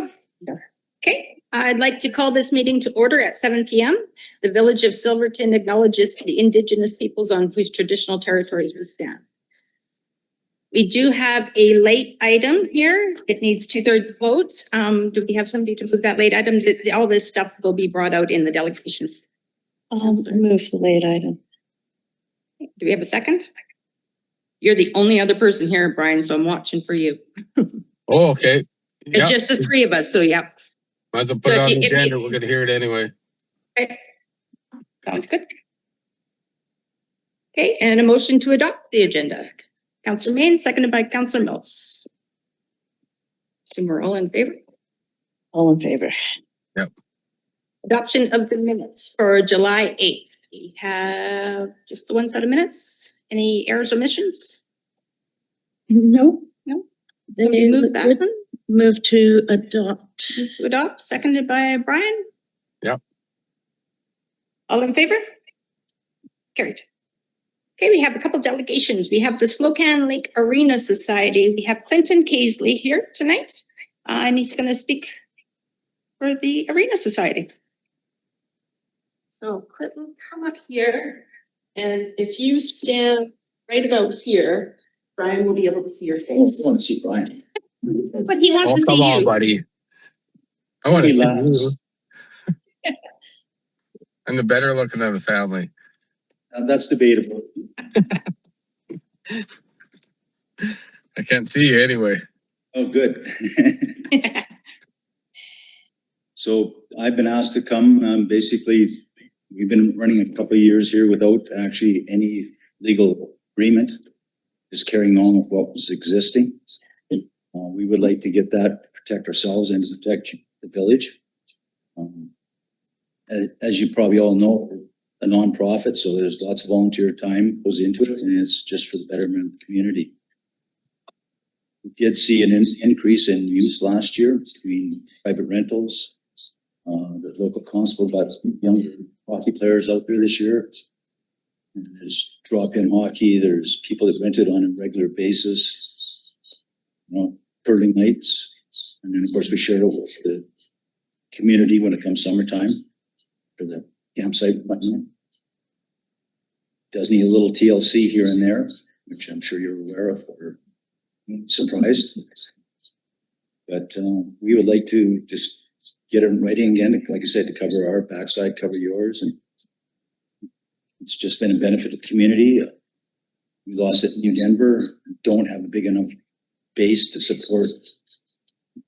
go. Okay, I'd like to call this meeting to order at 7 p.m. The Village of Silverton acknowledges the Indigenous peoples on whose traditional territories we stand. We do have a late item here. It needs 2/3 votes. Do we have somebody to move that late item? All this stuff will be brought out in the delegation. Move the late item. Do we have a second? You're the only other person here, Brian, so I'm watching for you. Oh, okay. It's just the three of us, so yeah. Might as well put it on the agenda. We're gonna hear it anyway. Okay. Sounds good. Okay, and a motion to adopt the agenda. Councillor Main, seconded by Councillor Mills. So we're all in favor? All in favor. Yep. Adoption of the minutes for July 8th. We have just the one set of minutes. Any errors or omissions? No. No. Then Somebody move that one. Move to adopt. Move to adopt, seconded by Brian. Yep. All in favor? Carried. Okay, we have a couple delegations. We have the Slocan Lake Arena Society. We have Clinton Casely here tonight, and he's going to speak for the Arena Society. So Clinton, come up here, and if you stand right about here, Brian will be able to see your face. I want to see Brian. But he wants Oh, to see come on, you. buddy. I want to He see laughs. you. I'm the better looking of the family. That's debatable. I can't see you anyway. Oh, good. So I've been asked to come. Basically, we've been running a couple of years here without actually any legal agreement, just carrying on with what was existing. We would like to get that, protect ourselves and protect the village. As you probably all know, we're a nonprofit, so there's lots of volunteer time goes into it, and it's just for the betterment of the community. We did see an increase in use last year between private rentals. The local constable got some younger hockey players out there this year. And there's drop-in hockey. There's people that rent it on a regular basis. You know, curling nights, and then of course we share it with the community when it comes summertime for the campsite and whatnot. Does need a little TLC here and there, which I'm sure you're aware of or surprised. But we would like to just get it in writing again, like I said, to cover our backside, cover yours. And it's just been a benefit to the community. We lost it in New Denver, don't have a big enough base to support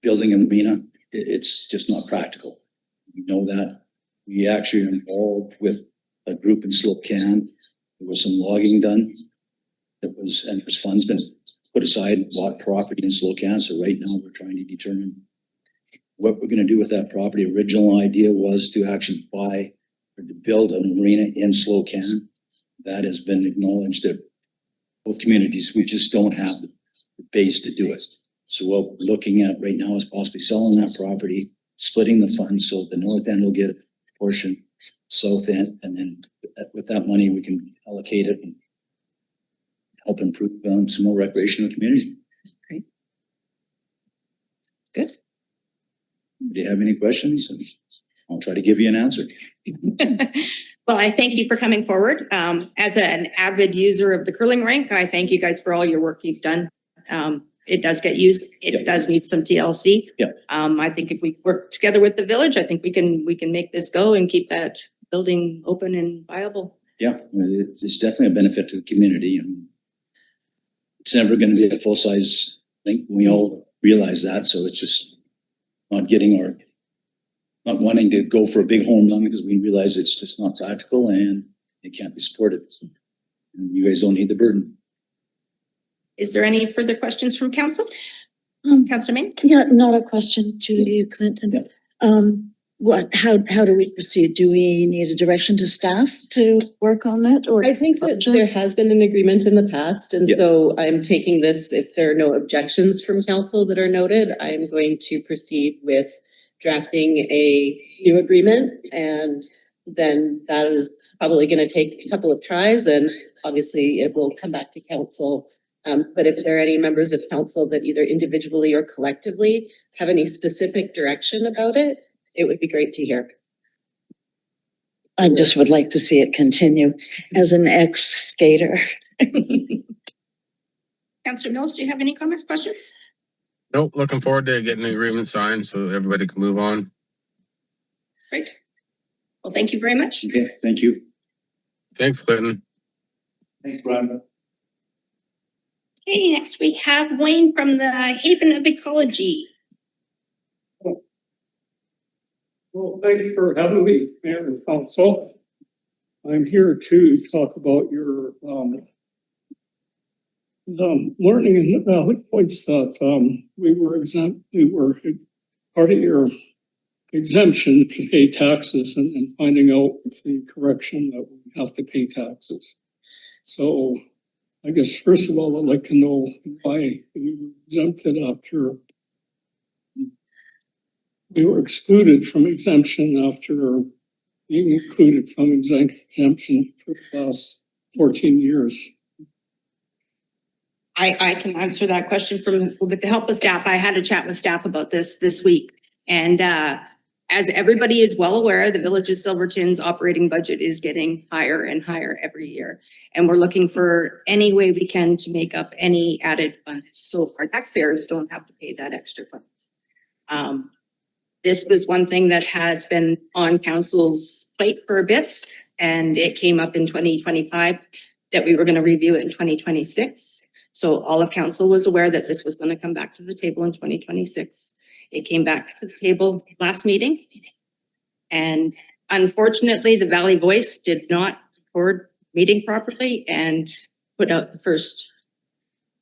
building an arena. It's just not practical. We know that. We actually are involved with a group in Slocan. There was some logging done. And there's funds been put aside and bought property in Slocan. So right now we're trying to determine what we're going to do with that property. Original idea was to actually buy or to build an arena in Slocan. That has been acknowledged that both communities, we just don't have the base to do it. So what we're looking at right now is possibly selling that property, splitting the funds so the north end will get a portion, south end, and then with that money we can allocate it and help improve some more recreation in the community. Great. Good. Do you have any questions? I'll try to give you an answer. Well, I thank you for coming forward. As an avid user of the curling rink, I thank you guys for all your work you've done. It does get used. It does need some TLC. Yeah. I think if we work together with the village, I think we can make this go and keep that building open and viable. Yeah, it's definitely a benefit to the community, and it's never going to be a full size thing. We all realize that, so it's just not wanting to go for a big home run because we realize it's just not practical and it can't be supported. And you guys don't need the burden. Is there any further questions from council? Councillor Main? Yeah, not a question to you, Clinton. Yeah. How do we proceed? Do we need a direction to staff to work on it, or I think that there has been an agreement in the past, and Yeah. so I'm taking this, if there are no objections from council that are noted, I'm going to proceed with drafting a new agreement, and then that is probably going to take a couple of tries, and obviously it will come back to council But if there are any members of council that either individually or collectively have any specific direction about it, it would be great to hear. I just would like to see it continue as an ex-skater. Councillor Mills, do you have any comments, questions? Nope, looking forward to getting the agreement signed so that everybody can move on. Great. Well, thank you very much. Okay, thank you. Thanks, Clinton. Thanks, Brian. Okay, next we have Wayne from the Haven of Ecology. Well, thank you for having me, Mayor and Council. I'm here to talk about your learning in the Valley points that we were part of your exemption to pay taxes and finding out the correction that we have to pay taxes. So I guess first of all, I'd like to know why we were exempted after we were excluded from exemption after being included from exemption for the last 14 years. I can answer that question with the help of staff. I had a chat with staff about this week. And as everybody is well aware, the Village of Silverton's operating budget is getting higher and higher every year. And we're looking for any way we can to make up any added funds so our taxpayers don't have to pay that extra funds. This was one thing that has been on council's plate for a bit, and it came up in 2025 that we were going to review it in 2026. So all of council was aware that this was going to come back to the table in 2026. It came back to the table last meeting. And unfortunately, the Valley Voice did not record meeting properly and put out the first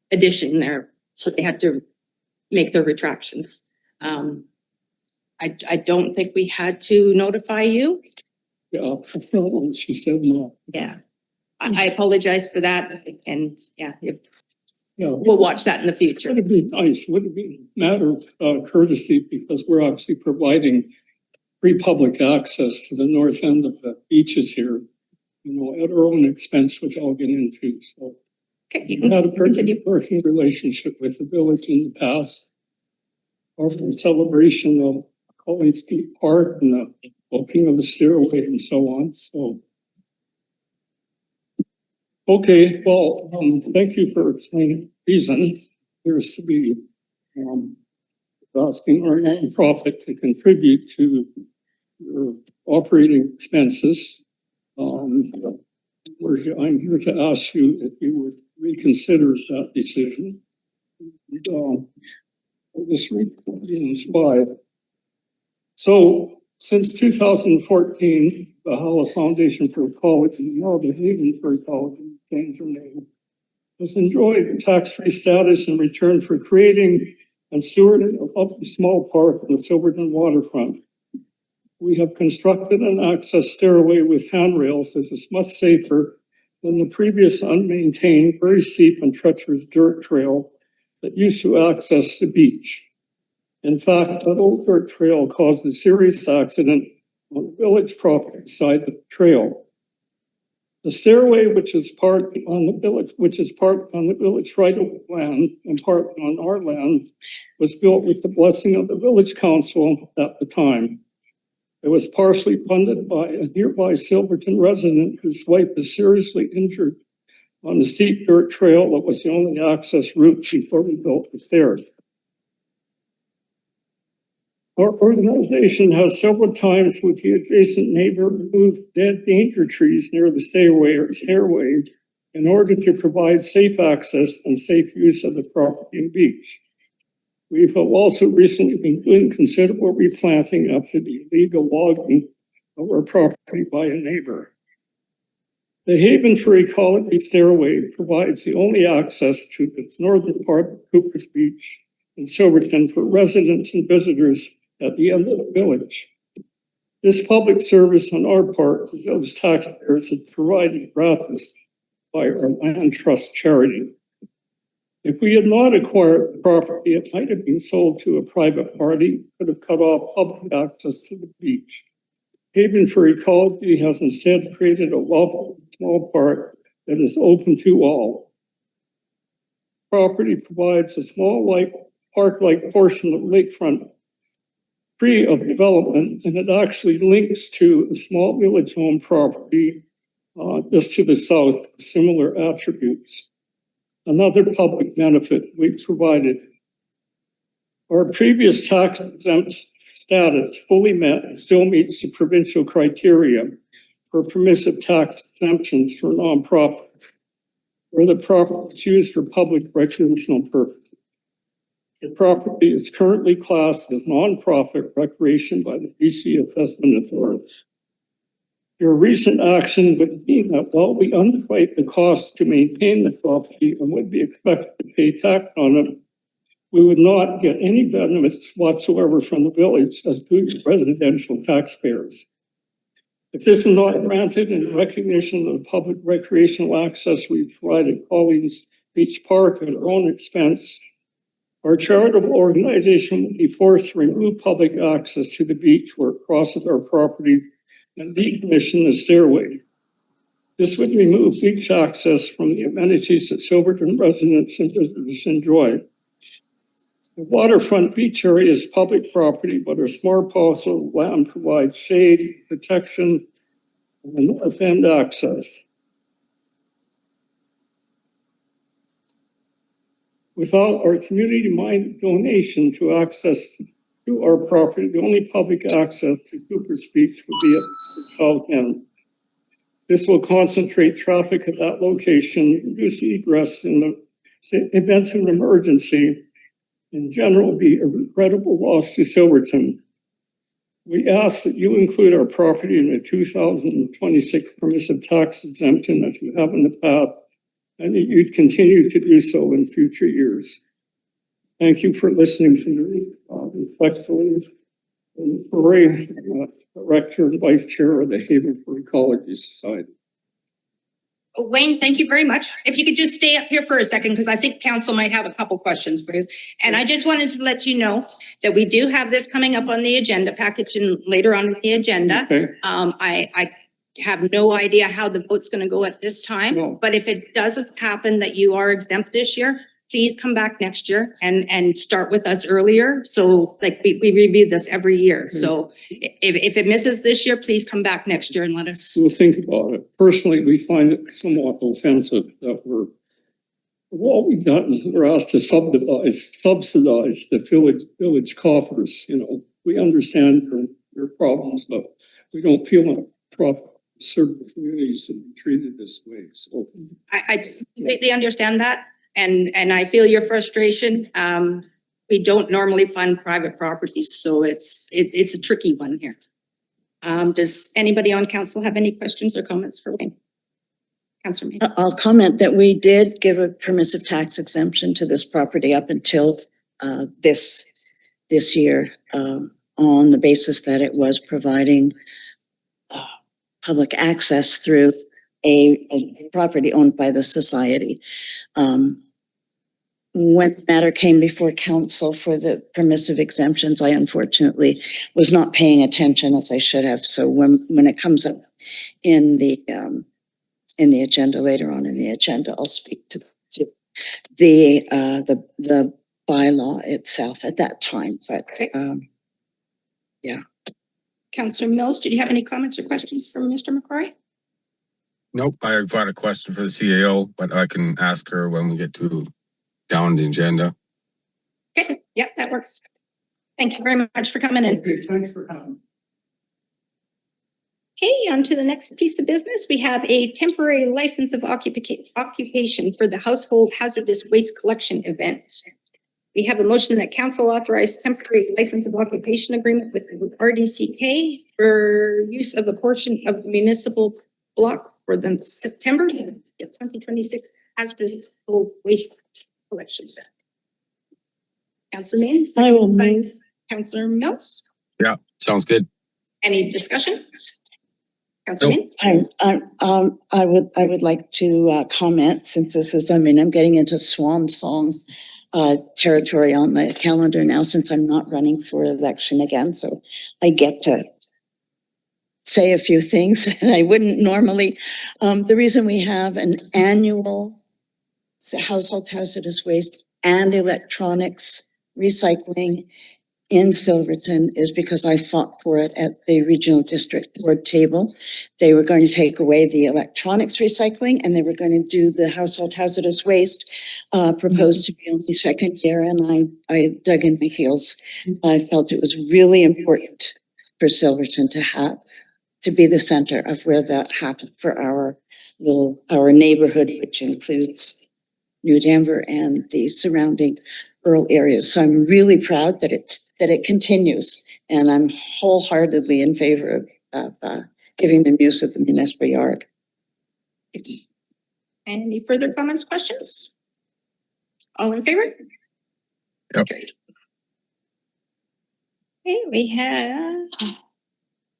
edition there. So they had to make their retractions. I don't think we had to notify you. Yeah, she said no. Yeah. I apologize for that. And yeah, Yeah, we'll watch that in the future. would it be nice? Would it be a matter of courtesy because we're obviously providing free public access to the north end of the beaches here, you know, at our own expense, which I'll get into. So Okay, you we had a can pretty continue. good working relationship with the village in the past. Our celebration of Collins Street Park and the opening of the stairway and so on. So, okay, well, thank you for explaining the reason. There's to be asking our nonprofit to contribute to your operating expenses. I'm here to ask you if you would reconsider that decision. I'll just read the reasons why. So since 2014, the Hala Foundation for Ecology, now the Haven for Ecology, changed their name, has enjoyed tax-free status in return for creating and stewarding up the small park on the Silverton waterfront. We have constructed an access stairway with handrails that is much safer than the previous unmaintained, very steep and treacherous dirt trail that used to access the beach. In fact, that old dirt trail caused a serious accident on the village property side of the trail. The stairway, which is part on the village right of land and part on our land, was built with the blessing of the village council at the time. It was partially funded by a nearby Silverton resident whose wife was seriously injured on the steep dirt trail that was the only access route before we built the stairs. Our organization has several times with the adjacent neighbor removed dead danger trees near the stairway in order to provide safe access and safe use of the property and beach. We have also recently been doing considerable replanting after the illegal logging of our property by a neighbor. The Haven for Ecology stairway provides the only access to the northern part of Cooper's Beach in Silverton for residents and visitors at the end of the village. This public service on our part, the village taxpayers, is provided gratis by our land trust charity. If we had not acquired the property, it might have been sold to a private party, could have cut off public access to the beach. Haven for Ecology has instead created a lovely small park that is open to all. property provides a small park-like portion of lakefront free of development, and it actually links to a small village home property just to the south, similar attributes. Another public benefit we provided. Our previous tax exempt status fully met and still meets the provincial criteria for permissive tax exemptions for nonprofits, where the property is used for public recreational purposes. The property is currently classed as nonprofit recreation by the BC Assessment Authority. Your recent action would mean that while we underwrite the cost to maintain the property and would be expected to pay tax on it, we would not get any benefits whatsoever from the village as good residential taxpayers. If this is not granted in recognition of the public recreational access we provide at Collins Beach Park at our own expense, our charitable organization will be forced to remove public access to the beach where it crosses our property and decommission the stairway. This would remove beach access from the amenities that Silverton residents and visitors enjoy. The waterfront beach area is public property, but a small parcel of land provides shade, protection, and north end access. Without our community-minded donation to access to our property, the only public access to Cooper's Beach would be at the south end. This will concentrate traffic at that location, reduce egress in the event of an emergency. In general, be a regrettable loss to Silverton. We ask that you include our property in the 2026 permissive tax exemption as you have in the past, and that you'd continue to do so in future years. Thank you for listening to me respectfully. And Ray, Director and Vice Chair of the Havenford Ecology Society. Wayne, thank you very much. If you could just stay up here for a second, because I think council might have a couple questions for you. And I just wanted to let you know that we do have this coming up on the agenda package and later on in the agenda. Okay. I have no idea how the vote's going to go at this time, No. but if it doesn't happen that you are exempt this year, please come back next year and start with us earlier. So like we review this every year. So if it misses this year, please come back next year and let us. We'll think about it. Personally, we find it somewhat offensive that what we've done, we're asked to subsidize the village coffers. You know, we understand your problems, but we don't feel like certain communities should be treated this way. So I completely understand that. And I feel your frustration. We don't normally fund private properties, so it's a tricky one here. Does anybody on council have any questions or comments for Wayne? Councilor May. I'll comment that we did give a permissive tax exemption to this property up until this year on the basis that it was providing public access through a property owned by the society. When the matter came before council for the permissive exemptions, I unfortunately was not paying attention as I should have. So when it comes up in the agenda later on in the agenda, I'll speak to the bylaw itself at that time. But yeah. Councilor Mills, did you have any comments or questions from Mr. McCrory? Nope, I've got a question for the CAO, but I can ask her when we get to down the agenda. Okay, yeah, that works. Thank you very much for coming in. okay, thanks for coming. Okay, on to the next piece of business. We have a temporary license of occupation for the household hazardous waste collection event. We have a motion that council authorize temporary license of occupation agreement with the RDCK for use of a portion of the municipal block for the September 2026 hazardous waste collection event. Councilor Mains? I will move. Councilor Mills? Yeah, sounds good. Any discussion? Councilor Nope. Mains? I would like to comment, since this is, I'm getting into swan song territory on the calendar now, since I'm not running for election again. So I get to say a few things that I wouldn't normally. The reason we have an annual household hazardous waste and electronics recycling in Silverton is because I fought for it at the regional district board table. They were going to take away the electronics recycling and they were going to do the household hazardous waste, proposed to be only second year, and I dug in my heels. I felt it was really important for Silverton to be the center of where that happened for our neighborhood, which includes New Denver and the surrounding rural areas. So I'm really proud that it continues, and I'm wholeheartedly in favor of giving them use of the municipal yard. Any further comments, questions? All in favor? Yep. Carried. Okay, we have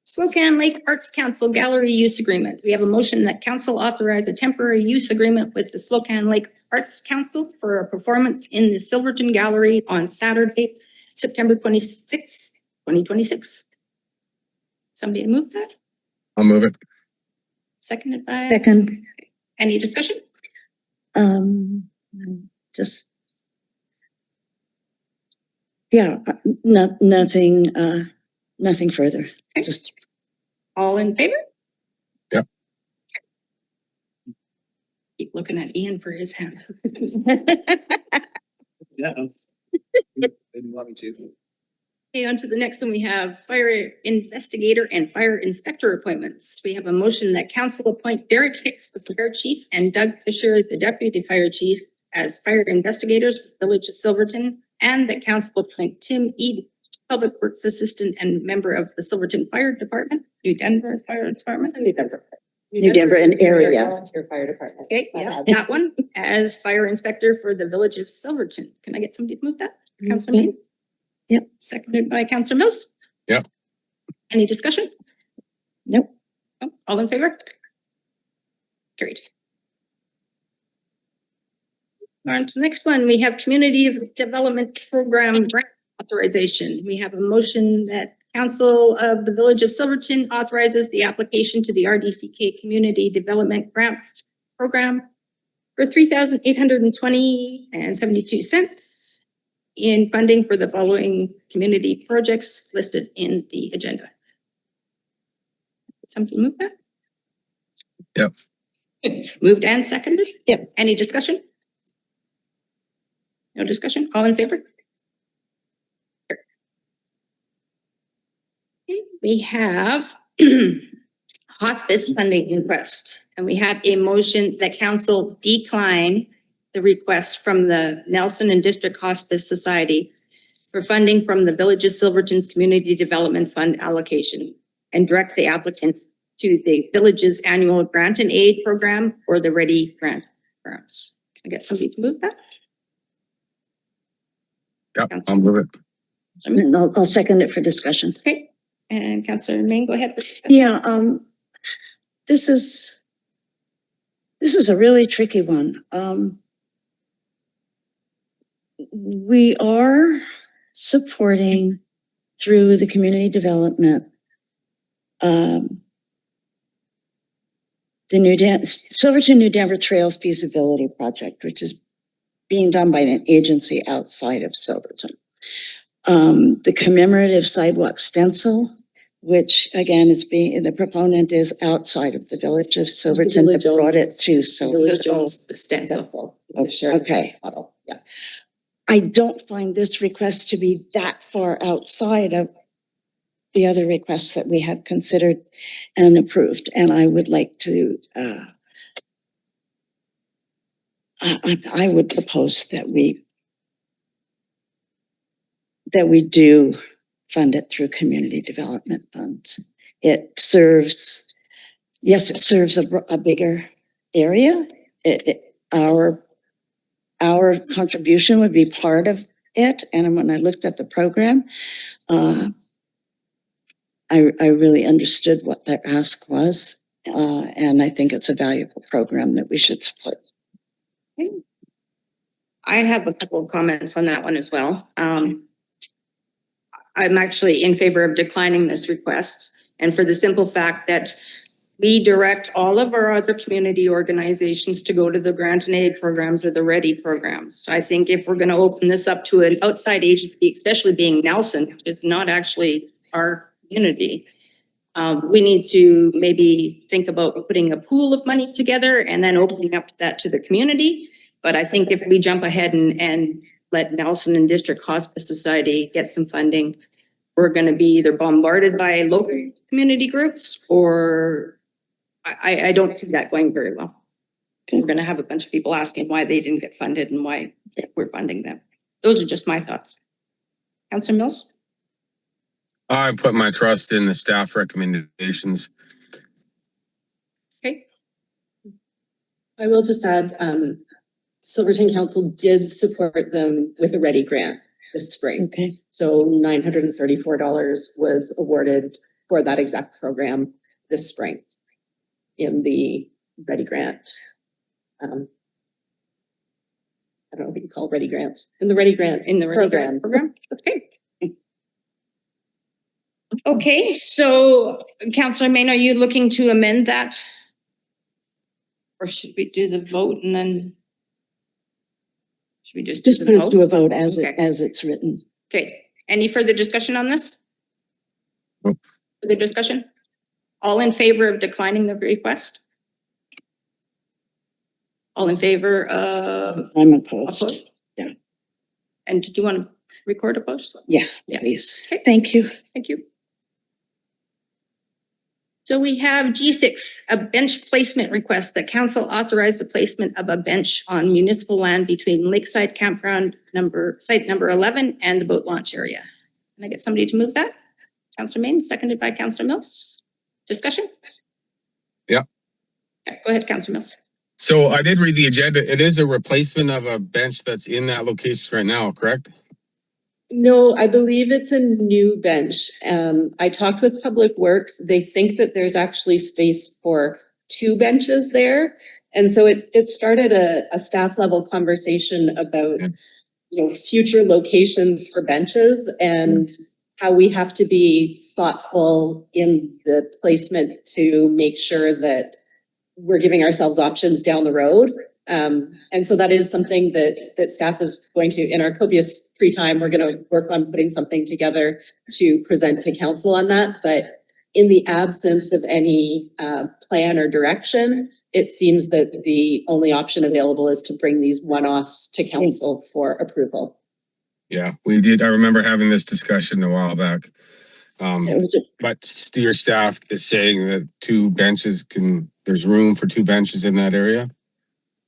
Slocan Lake Arts Council Gallery Use Agreement. We have a motion that council authorize a temporary use agreement with the Slocan Lake Arts Council for a performance in the Silverton Gallery on Saturday, September 26th, 2026. Somebody move that? I'll move it. Seconded by? Second, Any discussion? just yeah, nothing further. Okay. Just All in favor? Yep. Keep looking at Ian for his hand. Yeah. Didn't want me to. Okay, on to the next one. We have fire investigator and fire inspector appointments. We have a motion that council appoint Derek Hicks, the fire chief, and Doug Fisher, the deputy fire chief, as fire investigators for the Village of Silverton, and that council appoint Tim Ede, public works assistant and member of the Silverton Fire Department, New Denver Fire Department. New Denver and area. Volunteer fire department. Okay, yeah, that one, as fire inspector for the Village of Silverton. Can I get somebody to move that? Councilor Main? Yep. Seconded by Councilor Mills? Yep. Any discussion? Nope. No? All in favor? Carried. On to the next one, we have Community Development Program grant authorization. We have a motion that Council of the Village of Silverton authorizes the application to the RDCK Community Development Grant Program for $3,820.72 in funding for the following community projects listed in the agenda. Somebody move that? Yep. Moved and seconded? Yep. Any discussion? No discussion? All in favor? We have hospice funding request, and we have a motion that council decline the request from the Nelson and District Hospice Society for funding from the Village of Silverton's Community Development Fund allocation and direct the applicant to the village's annual grant and aid program or the ready grant programs. Can I get somebody to move that? Yep, I'll move it. And I'll second it for discussion. Okay, and Councillor Main, go ahead. Yeah, this is a really tricky one. We are supporting through the community development, the Silverton New Denver Trail feasibility project, which is being done by an agency outside of Silverton. The commemorative sidewalk stencil, which again the proponent is outside of the Village of Silverton that brought it to Silverton. Village owns the stencil, the shared Okay. model, yeah. I don't find this request to be that far outside of the other requests that we have considered and approved. And I would like to, I would propose that we do fund it through community development funds. It serves a bigger area. Our contribution would be part of it. And when I looked at the program, I really understood what their ask was. And I think it's a valuable program that we should support. I have a couple of comments on that one as well. I'm actually in favor of declining this request, and for the simple fact that we direct all of our other community organizations to go to the grant and aid programs or the READY programs. So I think if we're going to open this up to an outside agency, especially being Nelson, which is not actually our community, we need to maybe think about putting a pool of money together and then opening up that to the community. But I think if we jump ahead and let Nelson and District Hospice Society get some funding, we're going to be either bombarded by local community groups, or I don't see that going very well. We're going to have a bunch of people asking why they didn't get funded and why we're funding them. Those are just my thoughts. Councillor Mills? I put my trust in the staff recommendations. Okay. I will just add, Silverton Council did support them with a READY grant this spring. Okay. So $934 was awarded for that exact program this spring in the READY grant. I don't know what you call READY grants. In the READY grant program. Okay. Okay, so Councillor Main, are you looking to amend that? Or should we do the vote and then? Should we just do Just the put it vote? to a vote as Okay. as it's written. Okay, any further discussion on this? Nope. Further discussion? All in favor of declining the request? All in favor of I'm opposed. opposed? Yeah. And did you want to record opposed? Yeah, Yeah. please. Okay. Thank you. Thank you. So we have G6, a bench placement request that council authorized the placement of a bench on municipal land between Lakeside Campground site number 11 and the boat launch area. Can I get somebody to move that? Councillor Main, seconded by Councillor Mills. Discussion? Yeah. Okay, go ahead, Councillor Mills. So I did read the agenda. It is a replacement of a bench that's in that location right now, correct? No, I believe it's a new bench. I talked with Public Works. They think that there's actually space for 2 benches there. And so it started a staff level conversation about, future locations for benches and how we have to be thoughtful in the placement to make sure that we're giving ourselves options down the road. And so that is something that staff is going to, in our copious free time, we're going to work on putting something together to present to council on that. But in the absence of any plan or direction, it seems that the only option available is to bring these one-offs to council for approval. Yeah, we did. I remember having this discussion a while back. It was But your staff is saying that 2 benches there's room for 2 benches in that area?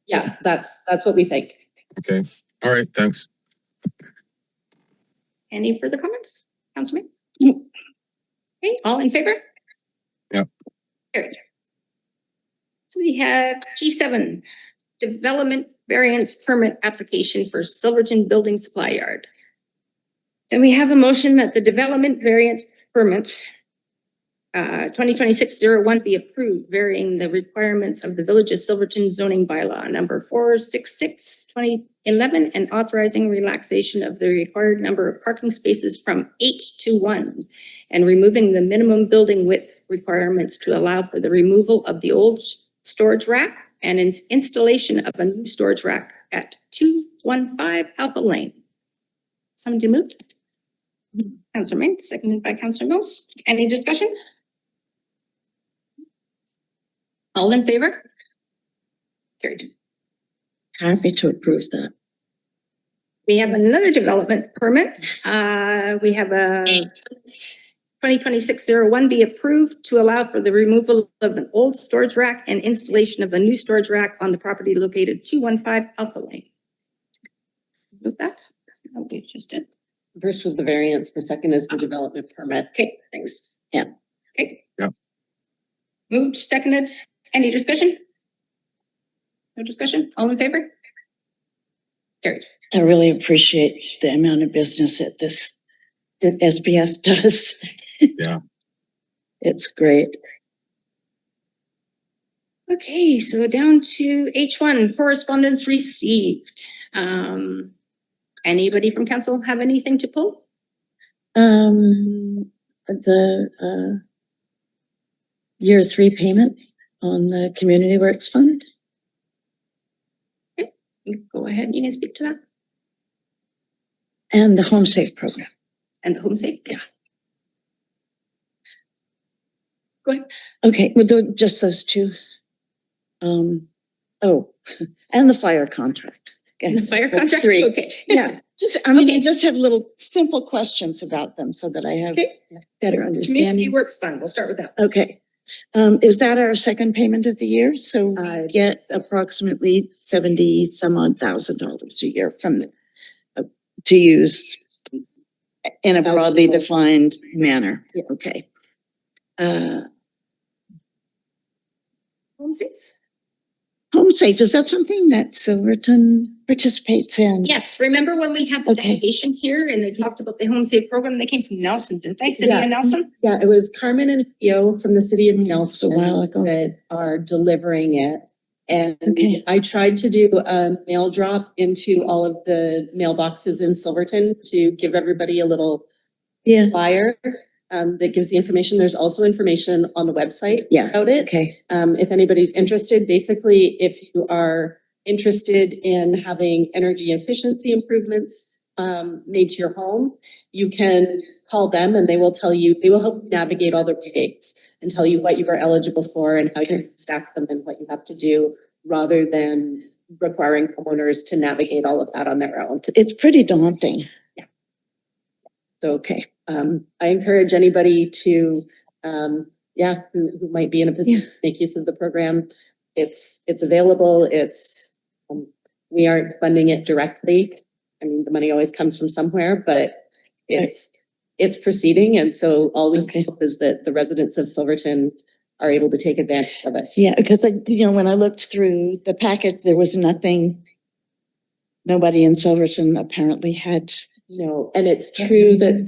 Yeah, that's what we think. Okay. All right. Thanks. Any further comments? Councilman? Nope. Okay, all in favor? Yep. Carried. So we have G7, development variance permit application for Silverton Building Supply Yard. And we have a motion that the development variance permit 2026-01 be approved, varying the requirements of the Village of Silverton zoning bylaw number 466/2011 and authorizing relaxation of the required number of parking spaces from 8 to 1 and removing the minimum building width requirements to allow for the removal of the old storage rack and installation of a new storage rack at 215 Alpha Lane. Somebody move? Councillor Main, seconded by Councillor Mills. Any discussion? All in favor? Carried. happy to approve that. We have another development permit. We have a 2026-01 be approved to allow for the removal of an old storage rack and installation of a new storage rack on the property located 215 Alpha Lane. Move that? Okay, just did. First was the variance, the second is the development permit. Okay, thanks. Yeah. Okay. Yeah. Moved, seconded. Any discussion? No discussion? All in favor? Carried. I really appreciate the amount of business that SBS does. Yeah. It's great. Okay, so down to H1, correspondence received. Anybody from council have anything to pull? year 3 payment on the Community Works Fund. Go ahead, you can speak to that. And the Home Safe Program. And the home safe, yeah. Okay, well, just those two. Oh, and the fire contract. And the fire That's contract, 3. okay. Yeah, I mean, Okay. I just have little simple questions about them so that I have Okay. better Community understanding. Works Fund, we'll start with that. Okay. Is that our second payment of the year? So we get approximately 70 some odd $1,000 a year from the, to use in a broadly defined manner. Yeah. Okay. Home safe? Home Safe, is that something that Silverton participates in? Yes, remember when we had the Okay. delegation here and they talked about the home safe program? They came from Nelson, didn't they? City Yeah. of Nelson? Yeah, it was Carmen and Theo from the city of It's a Nelson while ago. that are delivering it. And Okay. I tried to do a mail drop into all of the mailboxes in Silverton to give everybody a little Yeah. flyer that gives the information. There's also information on the website Yeah. about it. Okay. If anybody's interested, basically, if you are interested in having energy efficiency improvements made to your home, you can call them and they will tell you, they will help you navigate all the rebates and tell you what you are eligible for and how you can stack them and what you have to do, rather than requiring homeowners to navigate all of that on their own. It's pretty daunting. So Okay. I encourage anybody to, who might be in a position to make use of the program. It's available. We aren't funding it directly. I mean, the money always comes from somewhere, but it's proceeding. And so all we hope is that the residents of Silverton are able to take advantage of it. Yeah, because when I looked through the package, there was nobody in Silverton apparently had. No, and it's true that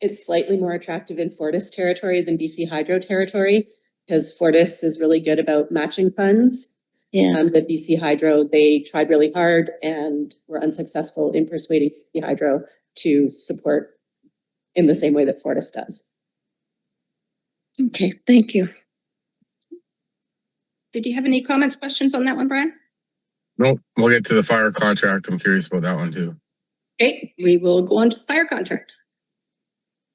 it's slightly more attractive in Fortis territory than BC Hydro territory, because Fortis is really good about matching funds. Yeah. The BC Hydro, they tried really hard and were unsuccessful in persuading BC Hydro to support in the same way that Fortis does. Okay, thank you. Did you have any comments, questions on that one, Brian? Nope, we'll get to the fire contract. I'm curious about that one too. Okay, we will go on to fire contract.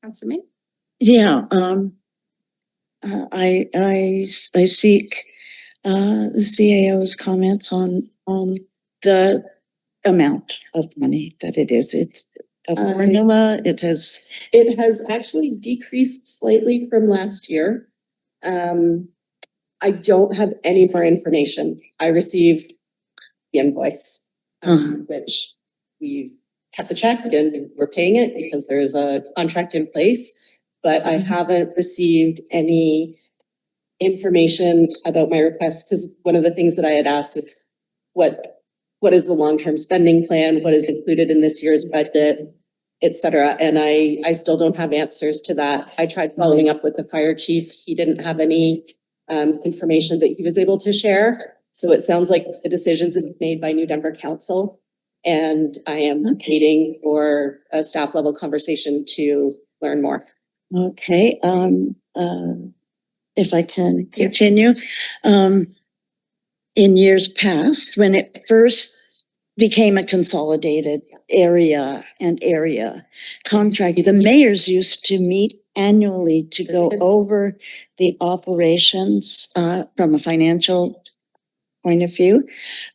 Councilor May? Yeah, I seek the CAO's comments on the amount of money that it is. It's a formula. It has actually decreased slightly from last year. I don't have any more information. I received the invoice, which we cut the check and we're paying it because there is a contract in place, but I haven't received any information about my request, because one of the things that I had asked is what is the long-term spending plan? What is included in this year's budget, et cetera. And I still don't have answers to that. I tried following up with the fire chief. He didn't have any information that he was able to share. So it sounds like the decisions have been made by New Denver Council, and I am waiting for a staff level conversation to learn more. okay. If I can continue, in years past, when it first became a consolidated area contract, the mayors used to meet annually to go over the operations from a financial point of view.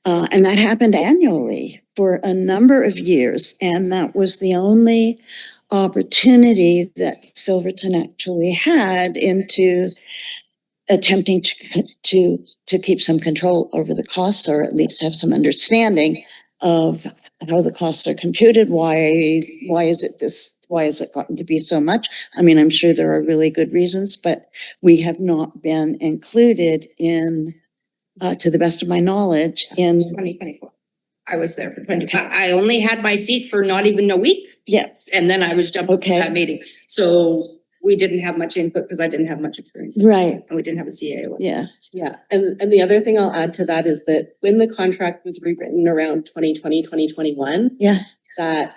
And that happened annually for a number of years. And that was the only opportunity that Silverton actually had into attempting to keep some control over the costs, or at least have some understanding of how the costs are computed. Why is it gotten to be so much? I mean, I'm sure there are really good reasons, but we have not been included in, to the best of my knowledge, in 2024. I was there for 20. I only had my seat for not even a week. yes. And then I was jumped to Okay. that meeting. So we didn't have much input because I didn't have much experience. Right. And we didn't have a CAO. Yeah. Yeah, and the other thing I'll add to that is that when the contract was rewritten around 2020, 2021, Yeah. that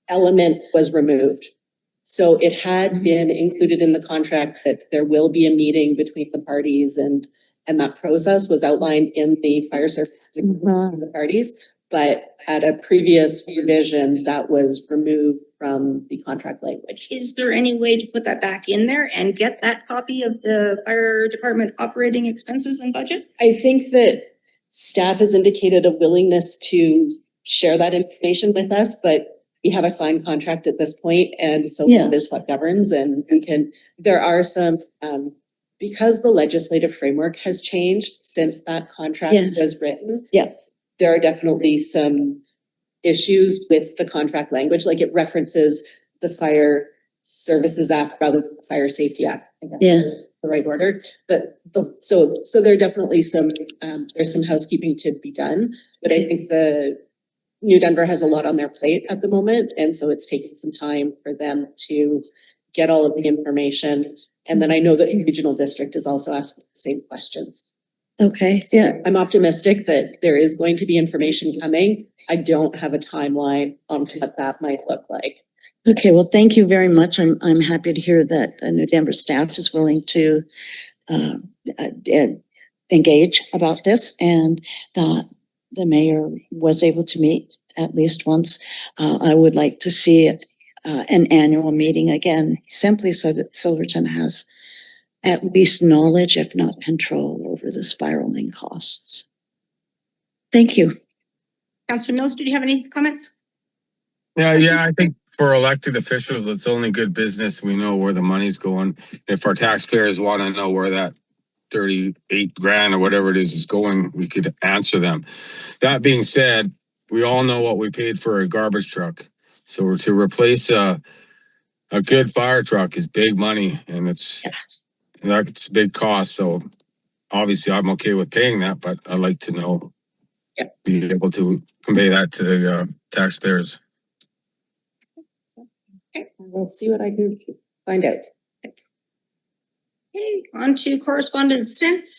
element was removed. So it had been included in the contract that there will be a meeting between the parties and that process was outlined in the fire service agreement between the parties. But at a previous revision, that was removed from the contract language. Is there any way to put that back in there and get that copy of the fire department operating expenses and budget? I think that staff has indicated a willingness to share that information with us, but we have a signed contract at this point, and so Yeah. that is what governs, and there are some, because the legislative framework has changed since that contract Yeah. was written. Yeah. There are definitely some issues with the contract language, like it references the Fire Services Act rather than the Fire Safety Act. I guess Yeah. is the right order, but so there are definitely some, there's some housekeeping to be done, but I think the New Denver has a lot on their plate at the moment, and so it's taking some time for them to get all of the information. And then I know that the regional district is also asking the same questions. Okay, yeah, I'm optimistic that there is going to be information coming. I don't have a timeline on what that might look like. okay, well, thank you very much. I'm happy to hear that New Denver staff is willing to uh, engage about this, and the mayor was able to meet at least once. I would like to see it an annual meeting again, simply so that Silverton has at least knowledge, if not control, over the spiraling costs. Thank you. Councillor Mills, did you have any comments? Yeah, I think for elected officials, it's only good business. We know where the money's going. If our taxpayers want to know where that 38 grand or whatever it is going, we could answer them. That being said, we all know what we paid for a garbage truck. So to replace a good fire truck is big money, and that's a big cost. So obviously I'm okay with paying that, but I'd like to know, be able to convey that to the taxpayers. We'll see what I can find out. Okay, on to correspondence sent.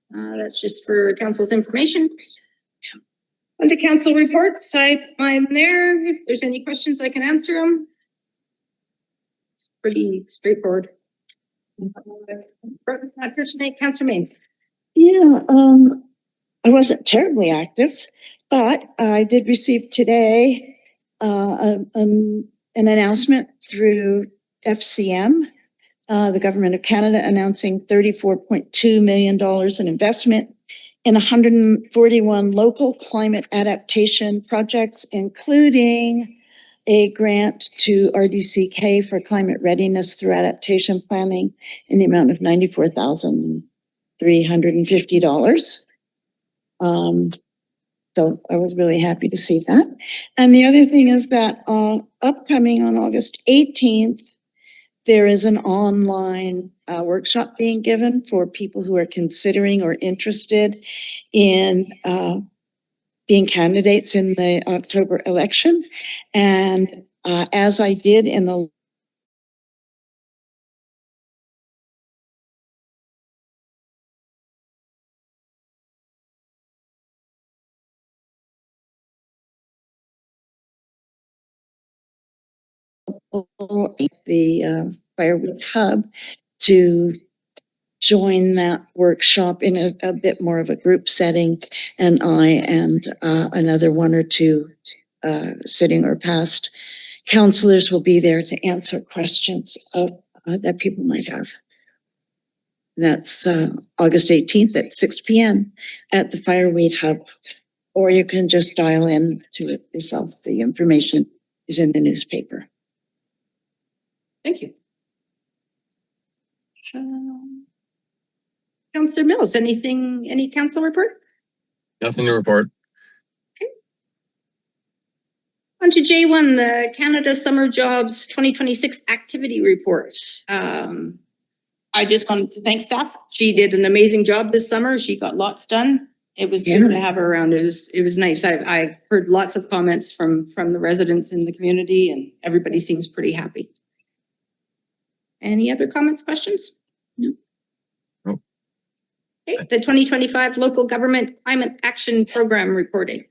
That's just for council's information. On to council reports. I'm there. If there's any questions, I can answer them. Pretty straightforward. Councillor Main. Yeah, I wasn't terribly active, but I did receive today an announcement through FCM, the Government of Canada, announcing $34.2 million in investment in 141 local climate adaptation projects, including a grant to RDCK for climate readiness through adaptation planning in the amount of $94,350. So I was really happy to see that. And the other thing is that upcoming on August 18th, there is an online workshop being given for people who are considering or interested in being candidates in the October election. And as I did in the Firewood Hub to join that workshop in a bit more of a group setting. And I and another one or two sitting or past counselors will be there to answer questions that people might have. That's August 18th at 6 p.m. at the Fireweed Hub, or you can just dial in to it yourself. The information is in the newspaper. Thank you. Councillor Mills, any council report? Nothing to report. On to J1, the Canada Summer Jobs 2026 activity reports. I just wanted to thank staff. She did an amazing job this summer. She got lots done. It was good to have her around. It was nice. I've heard lots of comments from the residents in the community, and everybody seems pretty happy. Any other comments, questions? No. Nope. Okay, the 2025 Local Government Climate Action Program reporting.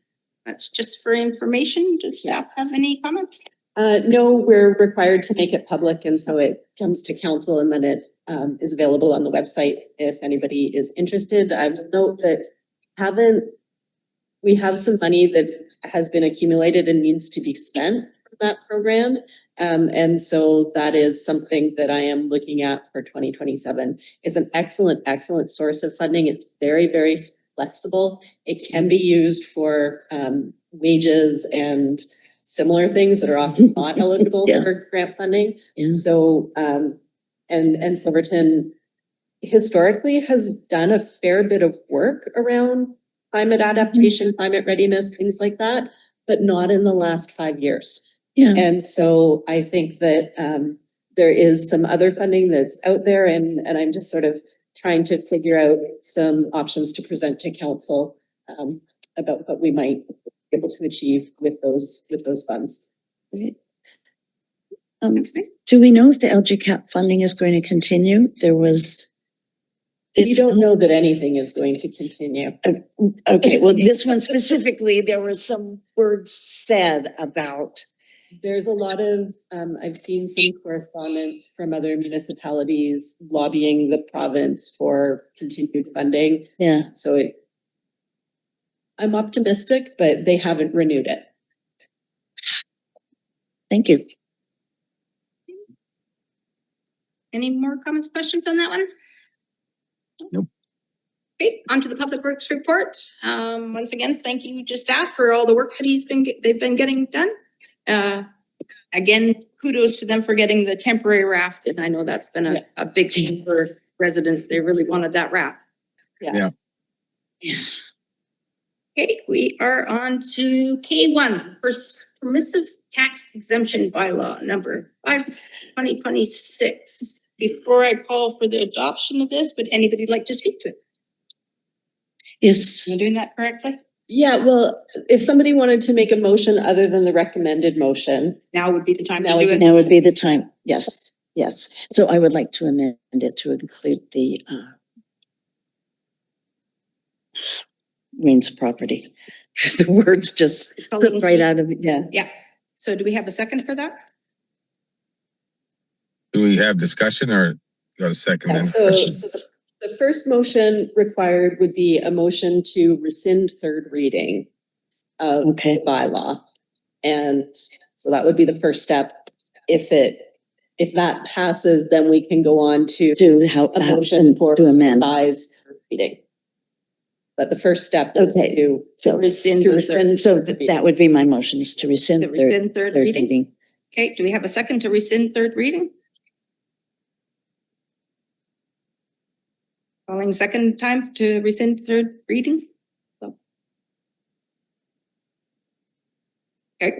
That's just for information. Does staff have any comments? No, we're required to make it public, and so it comes to council and then it is available on the website if anybody is interested. I will note that we have some money that has been accumulated and needs to be spent for that program. And so that is something that I am looking at for 2027. It's an excellent source of funding. It's very, very flexible. It can be used for wages and similar things that are often not eligible Yeah. for grant funding. Yeah. So, and Silverton historically has done a fair bit of work around climate adaptation, climate readiness, things like that, but not in the last 5 years. Yeah. And so I think that there is some other funding that's out there, and I'm just sort of trying to figure out some options to present to council about what we might be able to achieve with those funds. Do we know if the LGCAP funding is going to continue? There was. You don't know that anything is going to continue. Okay, well, this one specifically, there were some words said about. There's a lot of, I've seen some correspondence from other municipalities lobbying the province for continued funding. Yeah. So I'm optimistic, but they haven't renewed it. Thank you. Any more comments, questions on that one? Nope. Okay, on to the Public Works report. Once again, thank you to staff for all the work that they've been getting done. Again, kudos to them for getting the temporary raft, and I know that's been a big thing for residents. They really wanted that raft. Yeah. Okay, we are on to K1, permissive tax exemption bylaw number 5, 2026. Before I call for the adoption of this, would anybody like to speak to it? Yes. Am I doing that correctly? Yeah, well, if somebody wanted to make a motion other than the recommended motion. Now would be the time to Now do would it. Now would be the time. Yes, yes. So I would like to amend it to include the Wayne's property. The words just slipped right out of it. Yeah. Yeah. So do we have a second for that? Do we have discussion or got a second? Yeah, then so question? the first motion required would be a motion to rescind third reading of Okay. the bylaw. And so that would be the first step. If that passes, then we can go on to To how a motion for to amend. revised third reading. But the first step is Okay. to So Rescind to the third, rescind. so that would be my motion is to rescind to third rescind third reading. reading. Okay, do we have a second to rescind third reading? Calling second time to rescind third reading? Okay.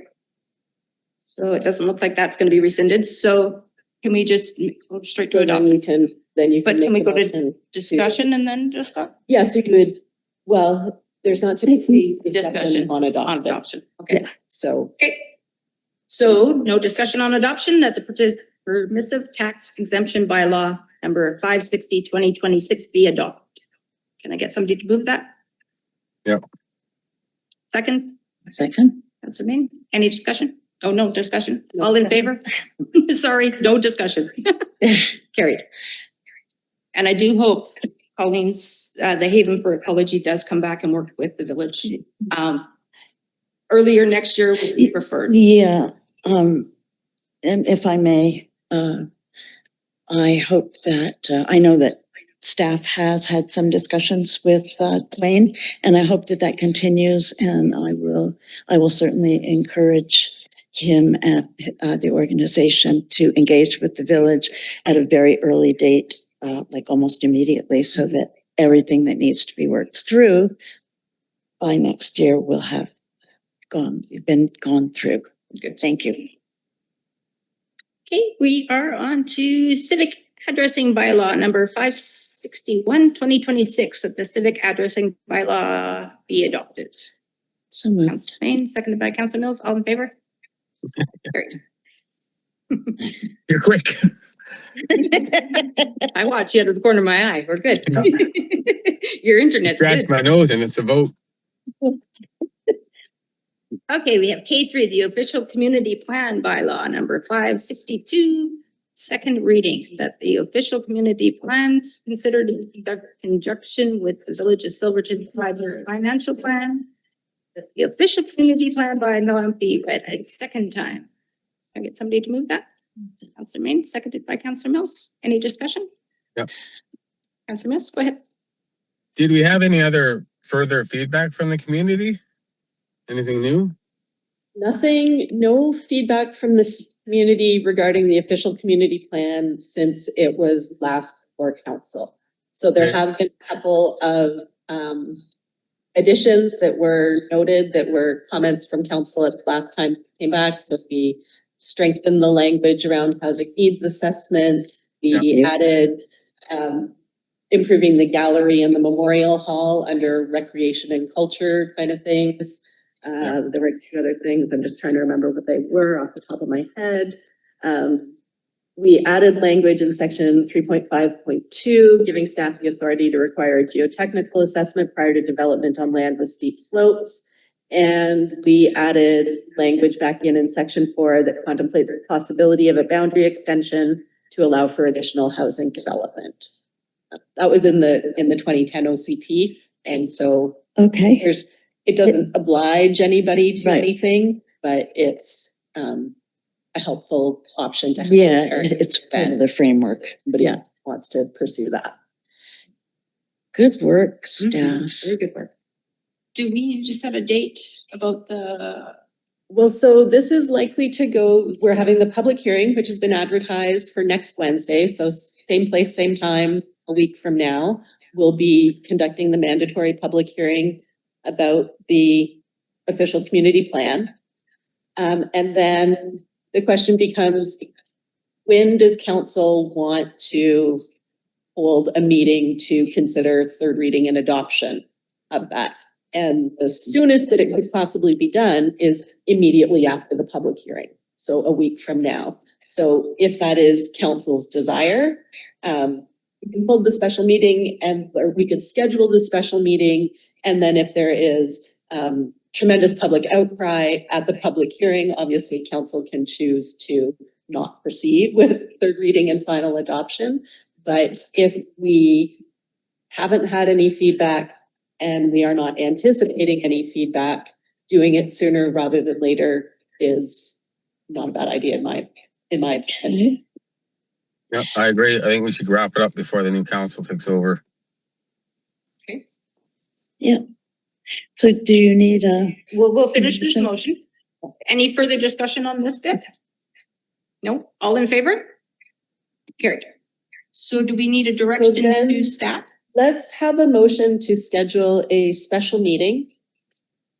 So it doesn't look like that's going to be rescinded, so can we just go straight to So then adoption? you But can can we make go a to motion. Discussion and then discuss? Yes, you could, well, there's not typically discussion Discussion on on adoption, adoption, okay. so. Okay. So no discussion on adoption, that the permissive tax exemption bylaw number 560, 2026 be adopted. Can I get somebody to move that? Yep. Second, Second? Councilor Main, any discussion? Oh, no discussion. All in favor? Sorry, no discussion. Carried. And I do hope Colleen's, the Haven for Ecology does come back and work with the village. Earlier next year would be preferred. Yeah, and if I may, I hope that, I know that staff has had some discussions with Wayne, and I hope that that continues, and I will certainly encourage him and the organization to engage with the village at a very early date, like almost immediately, so that everything that needs to be worked through by next year will have been gone through. Good, thank you. Okay, we are on to civic addressing bylaw number 561, 2026, that the civic addressing bylaw be adopted. So moved. Councilor Main, seconded by Councilor Mills, all in favor? Carried. You're quick. I watch you out of the corner of my eye. We're good. Your internet's Scratched good. my nose and it's a vote. Okay, we have K3, the official community plan bylaw number 562, second reading, that the official community plan considered in conjunction with the Village of Silverton's 5-year financial plan. That the official community plan bylaw be read a second time. Can I get somebody to move that? Councillor Main, seconded by Councillor Mills. Any discussion? Yep. Councillor Mills, go ahead. Did we have any other further feedback from the community? Anything new? Nothing, no feedback from the community regarding the official community plan since it was last before council. So there Okay. have been a couple of additions that were noted that were comments from council at the last time it came back. So we strengthened the language around housing needs assessment. We added improving the gallery and the memorial hall under recreation and culture kind of things. There were two other things. I'm just trying to remember what they were off the top of my head. We added language in section 3.5.2, giving staff the authority to require a geotechnical assessment prior to development on land with steep slopes. And we added language back in section 4 that contemplates the possibility of a boundary extension to allow for additional housing development. That was in the 2010 OCP. And so Okay, it doesn't oblige anybody to Right. anything, but it's a helpful option to have. yeah, it's part of the framework. Somebody Yeah, wants to pursue that. good work, staff. Very good work. Do we just set a date about the? Well, so this is likely to go, we're having the public hearing, which has been advertised for next Wednesday. So same place, same time, a week from now. We'll be conducting the mandatory public hearing about the official community plan. And then the question becomes, when does council want to hold a meeting to consider third reading and adoption of that? And the soonest that it could possibly be done is immediately after the public hearing, so a week from now. So if that is council's desire, we can hold the special meeting or we could schedule the special meeting. And then if there is tremendous public outcry at the public hearing, obviously council can choose to not proceed with third reading and final adoption. But if we haven't had any feedback and we are not anticipating any feedback, doing it sooner rather than later is not a bad idea in my opinion. Yeah, I agree. I think we should wrap it up before the new council takes over. So do you need a, We'll finish this motion. Any further discussion on this bit? No, all in favor? Carried. So do we need a direction then- to staff? Let's have a motion to schedule a special meeting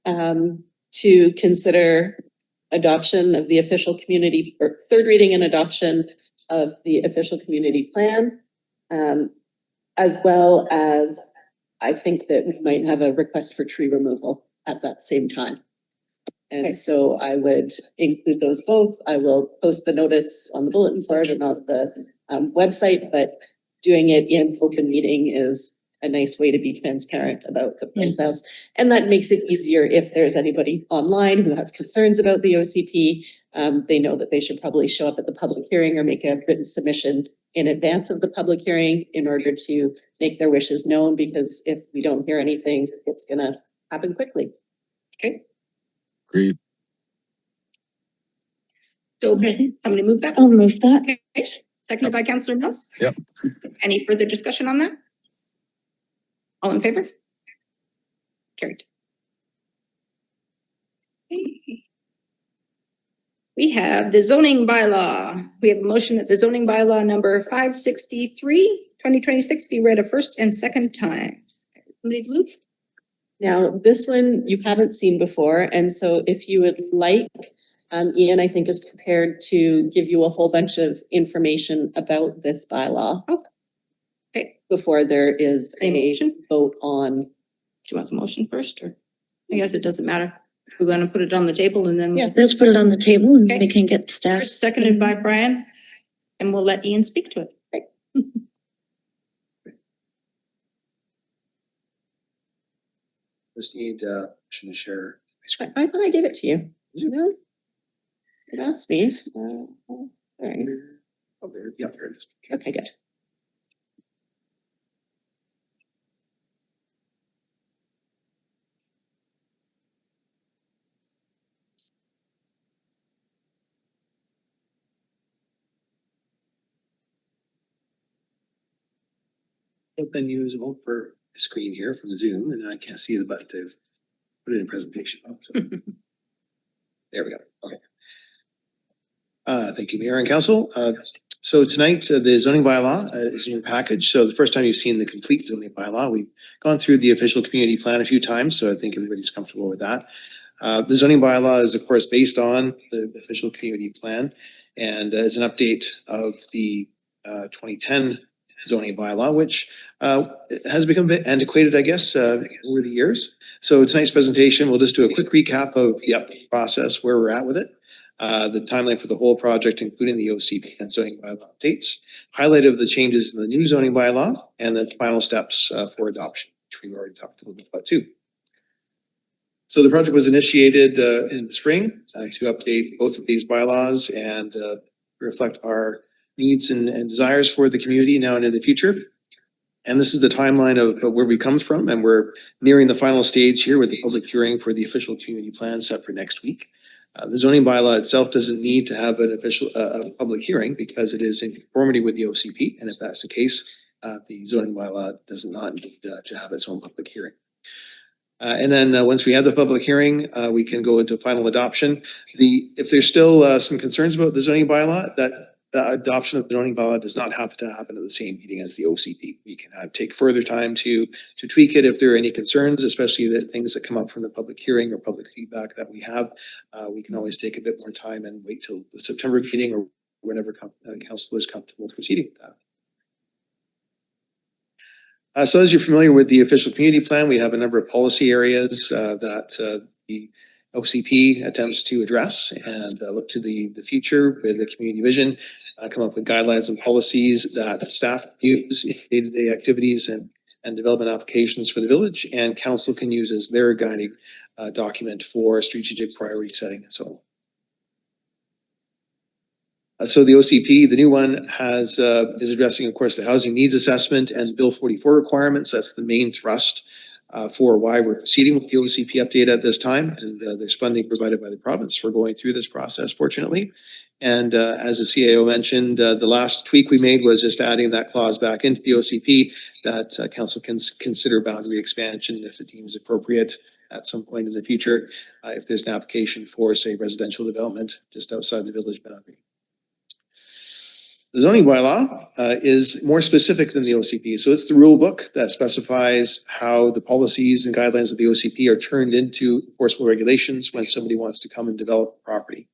to consider adoption of the official community or third reading and adoption of the official community plan. As well as I think that we might have a request for tree removal at that same time. And so I would include those both. I will post the notice on the bulletin board and on the website, but doing it in open meeting is a nice way to be transparent about the process. And that makes it easier if there's anybody online who has concerns about the OCP. They know that they should probably show up at the public hearing or make a written submission in advance of the public hearing in order to make their wishes known, because if we don't hear anything, it's gonna happen quickly. Agreed. So somebody move that? I'll move that. Okay, seconded by Councillor Mills. Yep. Any further discussion on that? All in favor? Carried. Okay. We have the zoning bylaw. We have a motion that the zoning bylaw number 563, 2026 be read a first and second time. Somebody move? Now, this one you haven't seen before, and so if you would like, Ian, I think is prepared to give you a whole bunch of information about this bylaw. Okay. Before there is A a motion? vote on. Do you want the motion first, or? I guess it doesn't matter. We're gonna put it on the table and then. Yeah. Let's put it on the table and Okay. we can get staff. First, seconded by Brian, and we'll let Ian speak to it. Just need permission to share I thought I gave it to you. No? It asked me. Sorry. Oh, there, yeah, there it is. Okay, good. Open usable for a screen here from Zoom, and I can't see the button to put it in presentation. Oh, so. There we go. Okay. Thank you, Mayor and Council. So tonight, the zoning bylaw is in your package. So the first time you've seen the complete zoning bylaw, we've gone through the official community plan a few times, so I think everybody's comfortable with that. The zoning bylaw is, of course, based on the official community plan and is an update of the 2010 zoning bylaw, which has become a bit antiquated, I guess, over the years. So tonight's presentation, we'll just do a quick recap of the update process, where we're at with it, the timeline for the whole project, including the OCP and zoning bylaw updates, highlight of the changes in the new zoning bylaw, and the final steps for adoption, which we've already talked a little bit about too. So the project was initiated in the spring to update both of these bylaws and reflect our needs and desires for the community now and in the future. And this is the timeline of where we come from, and we're nearing the final stage here with the public hearing for the official community plan set for next week. The zoning bylaw itself doesn't need to have an official public hearing because it is in conformity with the OCP, and if that's the case, the zoning bylaw does not need to have its own public hearing. And then once we have the public hearing, we can go into final adoption. If there's still some concerns about the zoning bylaw, that the adoption of the zoning bylaw does not have to happen at the same meeting as the OCP. We can take further time to tweak it if there are any concerns, especially the things that come up from the public hearing or public feedback that we have. We can always take a bit more time and wait till the September meeting or whenever council is comfortable proceeding with that. So as you're familiar with the official community plan, we have a number of policy areas that the OCP attempts to address and look to the future with the community vision, come up with guidelines and policies that staff use in day-to-day activities and development applications for the village, and council can use as their guiding document for strategic priority setting and so on. So the OCP, the new one, is addressing, of course, the housing needs assessment and Bill 44 requirements. That's the main thrust for why we're proceeding with the OCP update at this time. And there's funding provided by the province for going through this process, fortunately. And as the CAO mentioned, the last tweak we made was just adding that clause back into the OCP that council can consider boundary expansion if it deems appropriate at some point in the future, if there's an application for, say, residential development just outside the village boundary. The zoning bylaw is more specific than the OCP. So it's the rule book that specifies how the policies and guidelines of the OCP are turned into enforceable regulations when somebody wants to come and develop property.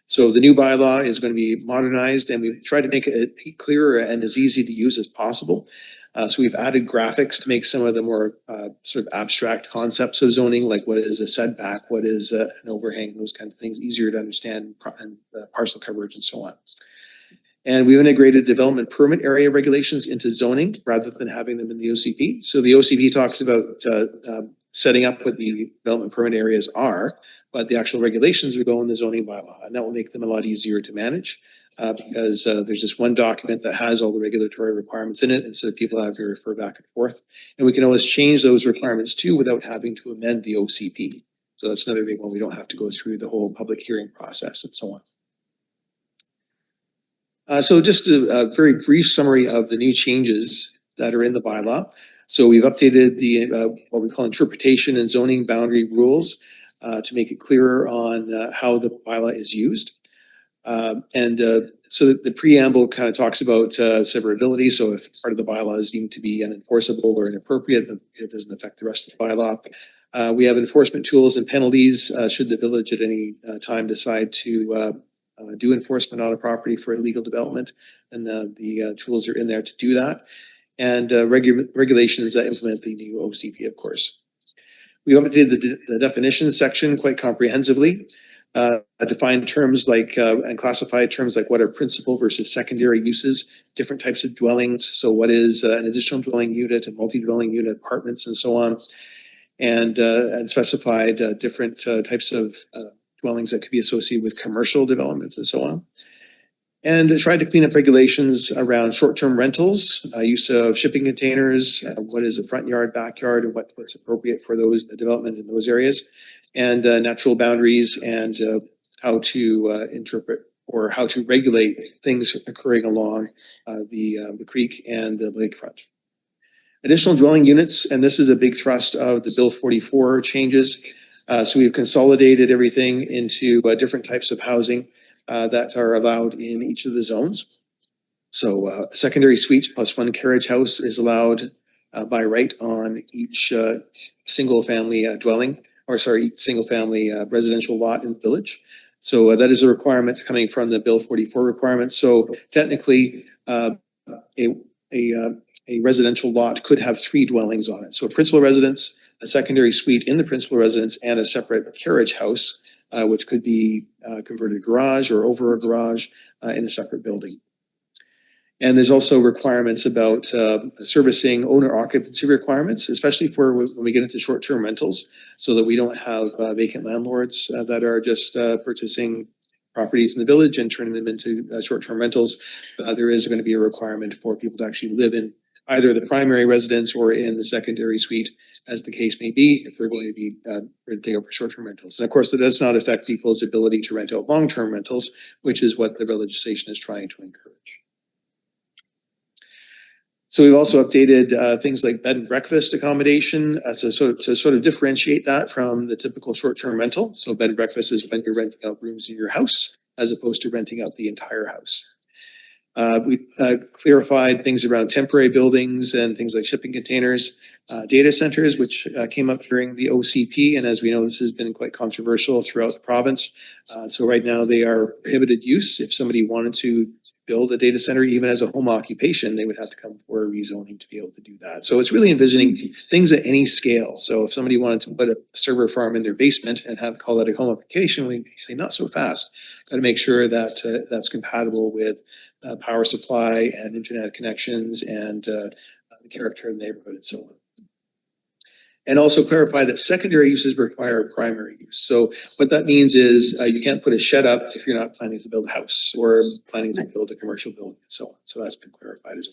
So the new bylaw is going to be modernized, and we've tried to make it clearer and as easy to use as possible. So we've added graphics to make some of the more sort of abstract concepts of zoning, like what is a setback, what is an overhang, those kind of things, easier to understand, and parcel coverage and so on. And we've integrated development permit area regulations into zoning rather than having them in the OCP. So the OCP talks about setting up what the development permit areas are, but the actual regulations will go in the zoning bylaw, and that will make them a lot easier to manage because there's just one document that has all the regulatory requirements in it instead of people having to refer back and forth. And we can always change those requirements too without having to amend the OCP. So that's another big one. We don't have to go through the whole public hearing process and so on. So just a very brief summary of the new changes that are in the bylaw. So we've updated the what we call interpretation and zoning boundary rules to make it clearer on how the bylaw is used. So the preamble kind of talks about severability. So if part of the bylaw is deemed to be unenforceable or inappropriate, then it doesn't affect the rest of the bylaw. We have enforcement tools and penalties should the village at any time decide to do enforcement on a property for illegal development, and the tools are in there to do that. And regulations that implement the new OCP, of course. We updated the definitions section quite comprehensively, defined terms like and classified terms like what are principal versus secondary uses, different types of dwellings. So what is an additional dwelling unit, a multi-dwelling unit, apartments, and so on. and specified different types of dwellings that could be associated with commercial developments and so on. And tried to clean up regulations around short-term rentals, use of shipping containers, what is a front yard, backyard, and what's appropriate for those development in those areas, and natural boundaries and how to interpret or how to regulate things occurring along the creek and the lakefront. Additional dwelling units, and this is a big thrust of the Bill 44 changes. So we've consolidated everything into different types of housing that are allowed in each of the zones. So secondary suites plus one carriage house is allowed by right on each single family dwelling, or sorry, each single family residential lot in the village. So that is a requirement coming from the Bill 44 requirements. So technically, a residential lot could have 3 dwellings on it. So a principal residence, a secondary suite in the principal residence, and a separate carriage house, which could be converted garage or over a garage in a separate building. And there's also requirements about servicing owner occupancy requirements, especially for when we get into short-term rentals, so that we don't have vacant landlords that are just purchasing properties in the village and turning them into short-term rentals. There is going to be a requirement for people to actually live in either the primary residence or in the secondary suite, as the case may be, if they're going to be renting out for short-term rentals. And of course, that does not affect people's ability to rent out long-term rentals, which is what the legislation is trying to encourage. So we've also updated things like bed and breakfast accommodation to sort of differentiate that from the typical short-term rental. So bed and breakfast is when you're renting out rooms in your house, as opposed to renting out the entire house. We clarified things around temporary buildings and things like shipping containers, data centers, which came up during the OCP. And as we know, this has been quite controversial throughout the province. So right now they are prohibited use. If somebody wanted to build a data center, even as a home occupation, they would have to come for a rezoning to be able to do that. So it's really envisioning things at any scale. So if somebody wanted to put a server farm in their basement and call that a home occupation, we say not so fast. Got to make sure that that's compatible with power supply and internet connections and the character of the neighborhood and so on. And also clarify that secondary uses require primary use. So what that means is you can't put a shed up if you're not planning to build a house or planning to build a commercial building and so on. So that's been clarified as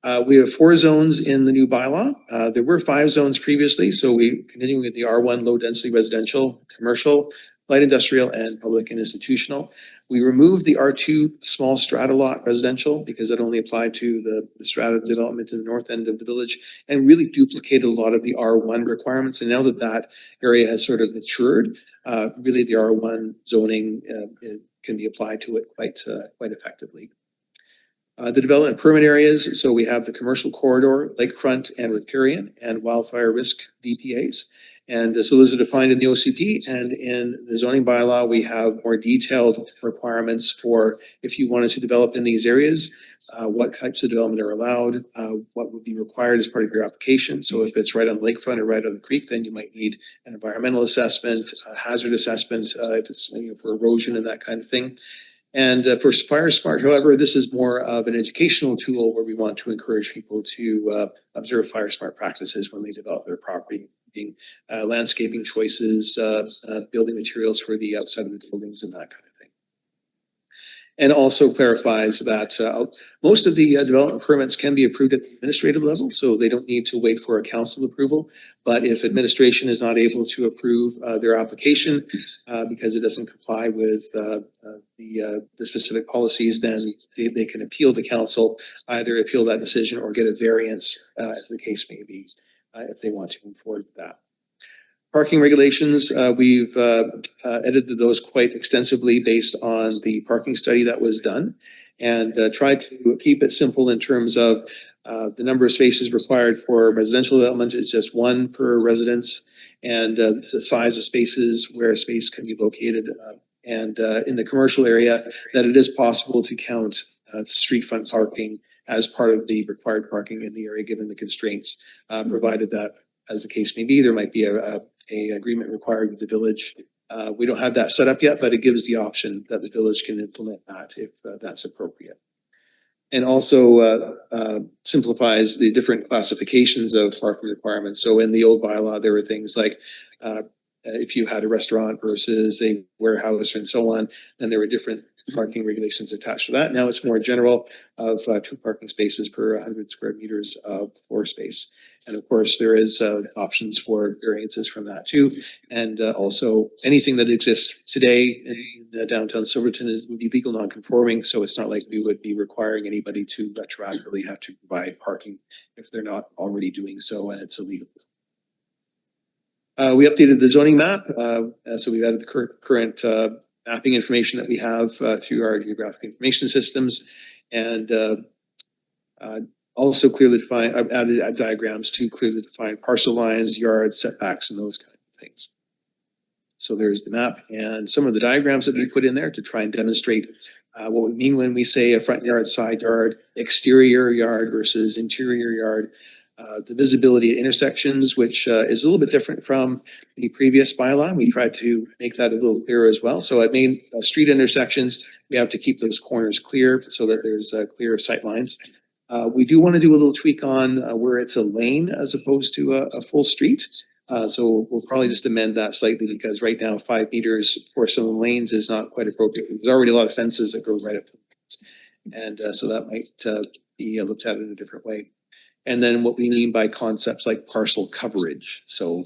well. We have 4 zones in the new bylaw. There were 5 zones previously. So we continuing with the R1 low density residential, commercial, light industrial, and public and institutional. We removed the R2 small strata lot residential because it only applied to the strata development in the north end of the village and really duplicated a lot of the R1 requirements. And now that that area has sort of matured, really the R1 zoning can be applied to it quite effectively. The development permit areas, so we have the commercial corridor, lakefront and riparian, and wildfire risk DPAs. And so those are defined in the OCP, and in the zoning bylaw, we have more detailed requirements for if you wanted to develop in these areas, what types of development are allowed, what would be required as part of your application. So if it's right on the lakefront or right on the creek, then you might need an environmental assessment, a hazard assessment, if it's for erosion and that kind of thing. And for Fire Smart, however, this is more of an educational tool where we want to encourage people to observe Fire Smart practices when they develop their property, being landscaping choices, building materials for the outside of the buildings and that kind of thing. And also clarifies that most of the development permits can be approved at the administrative level, so they don't need to wait for a council approval. But if administration is not able to approve their application because it doesn't comply with the specific policies, then they can appeal to council, either appeal that decision or get a variance, as the case may be, if they want to move forward with that. Parking regulations, we've edited those quite extensively based on the parking study that was done, and tried to keep it simple in terms of the number of spaces required for residential development is just 1 per residence, and the size of spaces where a space can be located. And in the commercial area, that it is possible to count street front parking as part of the required parking in the area, given the constraints, provided that, as the case may be, there might be a agreement required with the village. We don't have that set up yet, but it gives the option that the village can implement that if that's appropriate. and also simplifies the different classifications of parking requirements. So in the old bylaw, there were things like if you had a restaurant versus a warehouse and so on, then there were different parking regulations attached to that. Now it's more general of 2 parking spaces per 100 square meters of floor space. And of course, there is options for variances from that too. And also anything that exists today in downtown Silverton would be legal non-conforming. So it's not like we would be requiring anybody to retroactively have to provide parking if they're not already doing so and it's illegal. We updated the zoning map. So we've added the current mapping information that we have through our geographic information systems, and also clearly define. I've added diagrams to clearly define parcel lines, yards, setbacks, and those kind of things. So there's the map and some of the diagrams that we put in there to try and demonstrate what we mean when we say a front yard, side yard, exterior yard versus interior yard. The visibility at intersections, which is a little bit different from the previous bylaw. We tried to make that a little clearer as well. So at main street intersections, we have to keep those corners clear so that there's clear sight lines. We do want to do a little tweak on where it's a lane as opposed to a full street. So we'll probably just amend that slightly because right now 5 meters for some lanes is not quite appropriate. There's already a lot of fences that go right up to the lanes. And so that might be looked at in a different way. And then what we mean by concepts like parcel coverage. So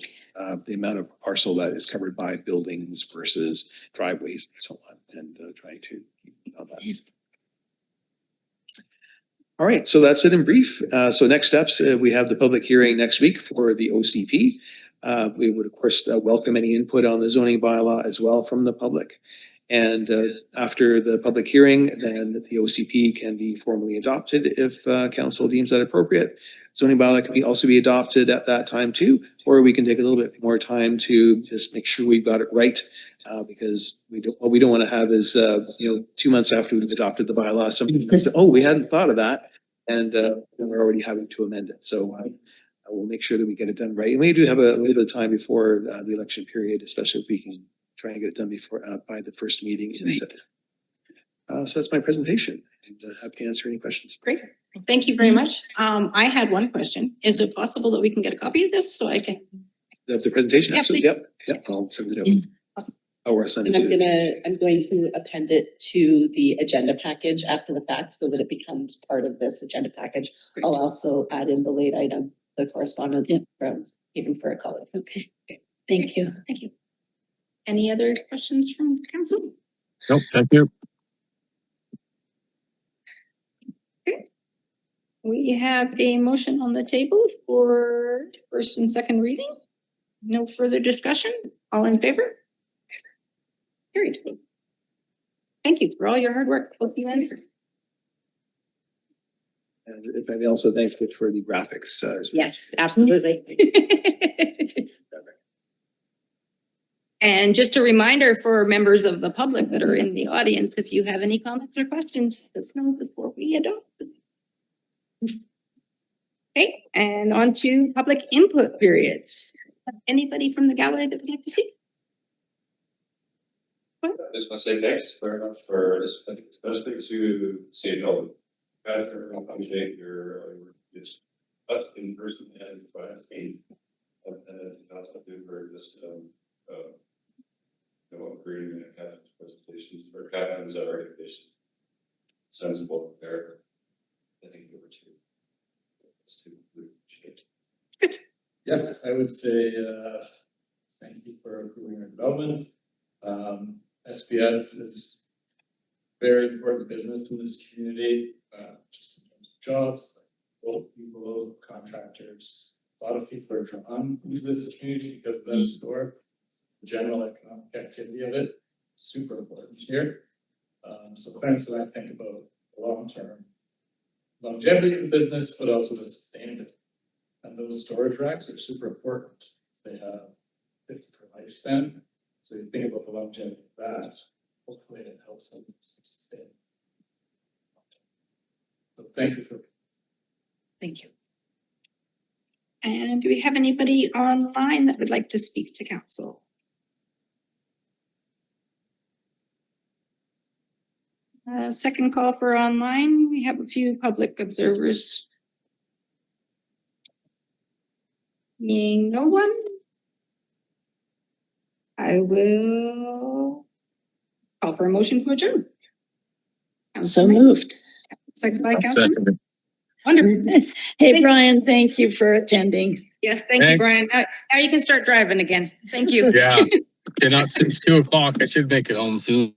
the amount of parcel that is covered by buildings versus driveways and so on, and trying to keep on that. All right, so that's it in brief. So next steps, we have the public hearing next week for the OCP. We would of course welcome any input on the zoning bylaw as well from the public. And after the public hearing, then the OCP can be formally adopted if council deems that appropriate. Zoning bylaw can also be adopted at that time too, or we can take a little bit more time to just make sure we've got it right. Because what we don't want to have is 2 months after we've adopted the bylaw, somebody says, "Oh, we hadn't thought of that," and we're already having to amend it. So we'll make sure that we get it done right. And we do have a little bit of time before the election period, especially if we can try and get it done before by the first meeting in September. So that's my presentation, and happy to answer any questions. Great. Thank you very much. I had one question. Is it possible that we can get a copy of this so I can? The presentation, Yeah, absolutely. Yep. I'll send it out. Awesome. Or send it And to I'm going to append it to the agenda package after the fact so that it becomes part of this agenda package. Great. I'll also add in the late item, the correspondence from even for a college. Okay. Thank you. Thank you. Any other questions from council? Nope, thank you. We have a motion on the table for first and second reading. No further discussion. All in favor? Carried. Thank you for all your hard work. Hope you answered. And if I may also thank Rich for the graphics. Yes, absolutely. And just a reminder for members of the public that are in the audience, if you have any comments or questions, let us know before we adopt them. Okay, and on to public input periods. Anybody from the gallery that would like to speak? I just want to say thanks very much for this, especially to St. Helens. After appreciate your just us in person and by asking also do for just agreeing with Catherine's presentations or Catherine's recommendations. Sensible there. I think there were two. Yes, I would say thank you for approving our development. SBS is very important business in this community, just in terms of jobs, both people, contractors. A lot of people are drawn to this community because of that store. The general economic activity of it, super important here. So Clarence and I think about the long-term longevity of the business, but also the sustainability. And those storage racks are super important. They have 50 per lifespan. So you think about the longevity of that, hopefully it helps them sustain. So thank you for. Thank you. And do we have anybody online that would like to speak to council? Second call for online. We have a few public observers. Seeing no one. I will call for a motion to adjourn. So moved. Second by Councilman. Second. Wonderful. Hey, Brian, thank you for attending. Yes, thank you, Thanks. Brian. Now you can start driving again. Thank you. Yeah. Okay, not since 2 o'clock. I should make it home soon.